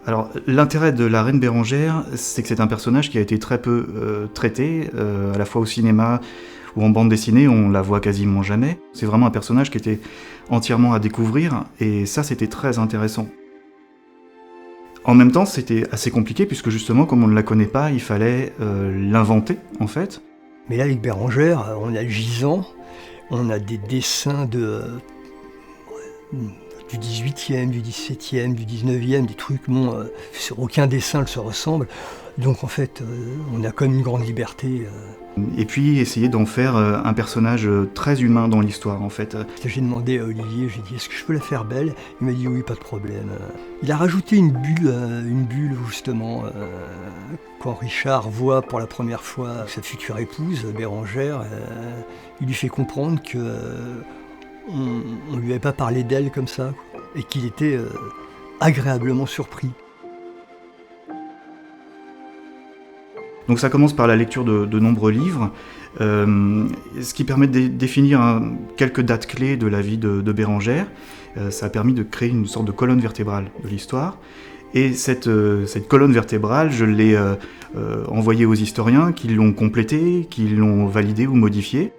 Alors, l'intérêt de la Reine Bérengère, c'est que c'est un personnage qui a été très peu traité, à la fois au cinéma ou en bande dessinée, on la voit quasiment jamais. C'est vraiment un personnage qui était entièrement à découvrir, et ça, c'était très intéressant. En même temps, c'était assez compliqué, puisque justement, comme on ne la connaît pas, il fallait l'inventer, en fait. Mais là, avec Bérengère, on a le gisant, on a des dessins du 18e, du 17e, du 19e, des trucs, sur aucun dessin ne se ressemble. Donc en fait, on a comme une grande liberté. Et puis essayer d'en faire un personnage très humain dans l'histoire, en fait. J'ai demandé à Olivier, j'ai dit, est-ce que je peux la faire belle? Il m'a dit oui, pas de problème. Il a rajouté une bulle justement, quand Richard voit pour la première fois sa future épouse, Bérengère, il lui fait comprendre que on lui avait pas parlé d'elle comme ça, et qu'il était agréablement surpris. Donc ça commence par la lecture de nombreux livres, ce qui permet de définir quelques dates clés de la vie de Bérengère. Ça a permis de créer une sorte de colonne vertébrale de l'histoire. Et cette colonne vertébrale, je l'ai envoyée aux historiens qui l'ont complétée, qui l'ont validée ou modifiée.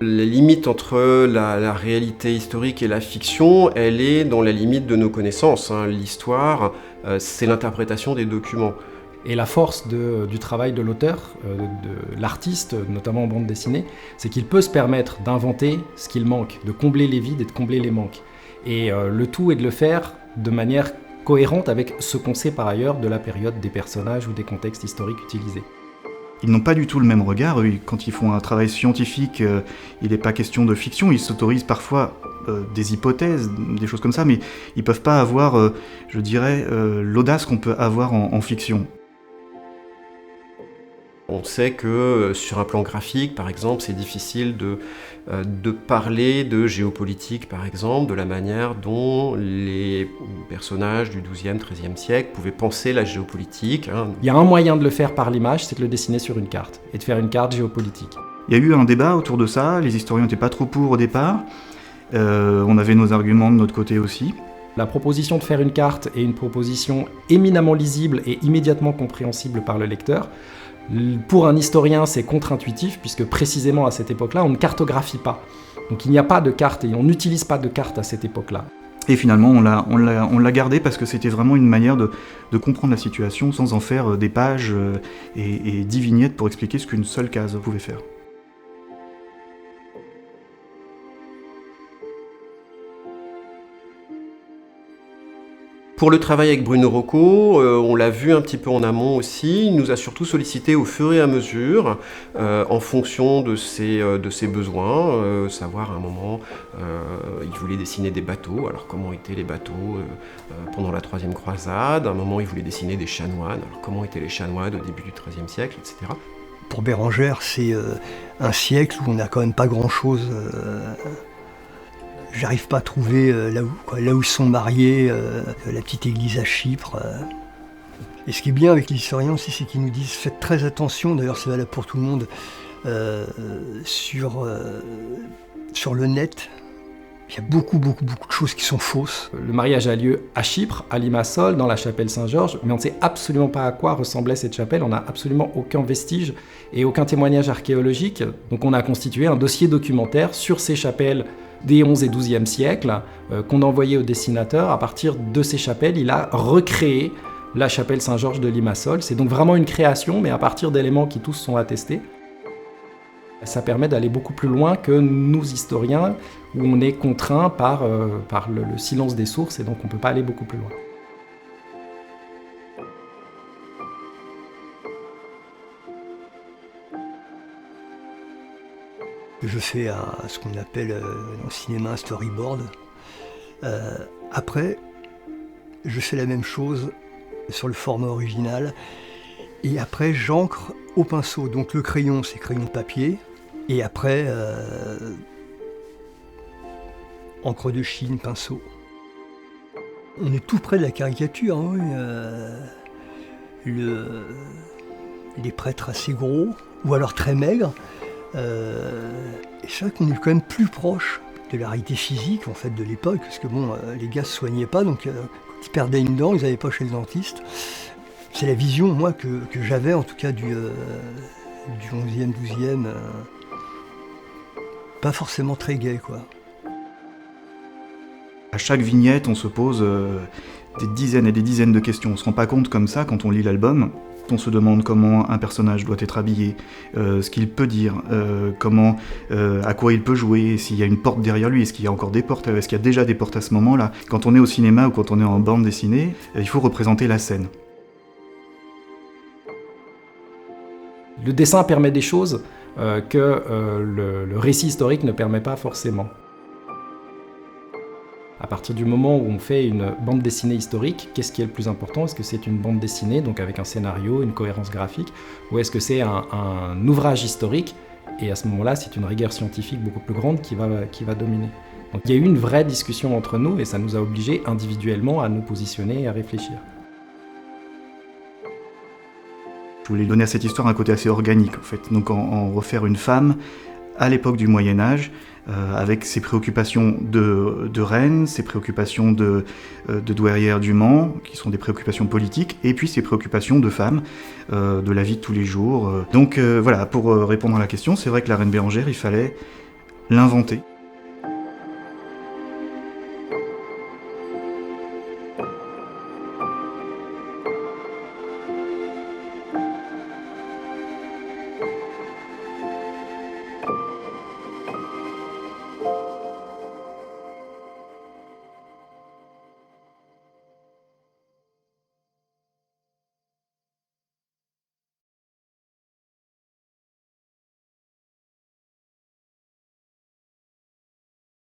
La limite entre la réalité historique et la fiction, elle est dans la limite de nos connaissances. L'histoire, c'est l'interprétation des documents. Et la force du travail de l'auteur, de l'artiste, notamment en bande dessinée, c'est qu'il peut se permettre d'inventer ce qu'il manque, de combler les vides et de combler les manques. Et le tout est de le faire de manière cohérente avec ce qu'on sait par ailleurs de la période, des personnages ou des contextes historiques utilisés. Ils n'ont pas du tout le même regard. Quand ils font un travail scientifique, il n'est pas question de fiction. Ils s'autorisent parfois des hypothèses, des choses comme ça, mais ils ne peuvent pas avoir, je dirais, l'audace qu'on peut avoir en fiction. On sait que sur un plan graphique, par exemple, c'est difficile de parler de géopolitique, par exemple, de la manière dont les personnages du XIIe, XIIIe siècle pouvaient penser la géopolitique. Il y a un moyen de le faire par l'image, c'est de le dessiner sur une carte, et de faire une carte géopolitique. Il y a eu un débat autour de ça, les historiens n'étaient pas trop pour au départ, on avait nos arguments de notre côté aussi. La proposition de faire une carte est une proposition éminemment lisible et immédiatement compréhensible par le lecteur. Pour un historien, c'est contre-intuitif, puisque précisément à cette époque-là, on ne cartographie pas. Donc il n'y a pas de carte, et on n'utilise pas de carte à cette époque-là. Et finalement, on l'a gardé parce que c'était vraiment une manière de comprendre la situation sans en faire des pages et 10 vignettes pour expliquer ce qu'une seule case pouvait faire. Pour le travail avec Bruno Rocco, on l'a vu un petit peu en amont aussi, il nous a surtout sollicité au fur et à mesure, en fonction de ses besoins, savoir à un moment, il voulait dessiner des bateaux, alors comment étaient les bateaux pendant la Troisième Croisade, à un moment il voulait dessiner des chanoines, alors comment étaient les chanoines au début du XIIIe siècle, etc. Pour Bérengère, c'est un siècle où on n'a quand même pas grand-chose. J'arrive pas à trouver là où ils sont mariés, la petite église à Chypre. Et ce qui est bien avec les historiens aussi, c'est qu'ils nous disent faites très attention, d'ailleurs c'est valable pour tout le monde, sur le net. Il y a beaucoup de choses qui sont fausses. Le mariage a lieu à Chypre, à Limassol, dans la chapelle Saint-Georges, mais on ne sait absolument pas à quoi ressemblait cette chapelle, on n'a absolument aucun vestige et aucun témoignage archéologique. Donc on a constitué un dossier documentaire sur ces chapelles des 11 et 12e siècles, qu'on a envoyé au dessinateur. À partir de ces chapelles, il a recréé la chapelle Saint-Georges de Limassol. C'est donc vraiment une création, mais à partir d'éléments qui tous sont attestés. Ça permet d'aller beaucoup plus loin que nous, historiens, où on est contraint par le silence des sources, et donc on ne peut pas aller beaucoup plus loin. Je fais ce qu'on appelle au cinéma un storyboard. Après, je fais la même chose sur le format original. Et après, j'encre au pinceau. Donc le crayon, c'est crayon de papier. Et après, encre de Chine, pinceau. On est tout près de la caricature. Les prêtres assez gros, ou alors très maigres. Et c'est vrai qu'on est quand même plus proche de la réalité physique en fait de l'époque, parce que les gars se soignaient pas, donc ils perdaient une dent, ils n'avaient pas chez le dentiste. C'est la vision, moi, que j'avais, en tout cas, du 11e, 12e. Pas forcément très gai, quoi. À chaque vignette, on se pose des dizaines et des dizaines de questions. On se rend pas compte comme ça quand on lit l'album. On se demande comment un personnage doit être habillé, ce qu'il peut dire, à quoi il peut jouer, s'il y a une porte derrière lui, est-ce qu'il y a encore des portes, est-ce qu'il y a déjà des portes à ce moment-là. Quand on est au cinéma ou quand on est en bande dessinée, il faut représenter la scène. Le dessin permet des choses que le récit historique ne permet pas forcément. À partir du moment où on fait une bande dessinée historique, qu'est-ce qui est le plus important? Est-ce que c'est une bande dessinée, donc avec un scénario, une cohérence graphique, ou est-ce que c'est un ouvrage historique? Et à ce moment-là, c'est une rigueur scientifique beaucoup plus grande qui va dominer. Donc il y a eu une vraie discussion entre nous et ça nous a obligés individuellement à nous positionner et à réfléchir. Je voulais donner à cette histoire un côté assez organique, en fait. Donc en refaire une femme à l'époque du Moyen-Âge, avec ses préoccupations de reine, ses préoccupations de douairière du Mans, qui sont des préoccupations politiques, et puis ses préoccupations de femme, de la vie de tous les jours. Donc voilà, pour répondre à la question, c'est vrai que la reine Bérengère, il fallait l'inventer.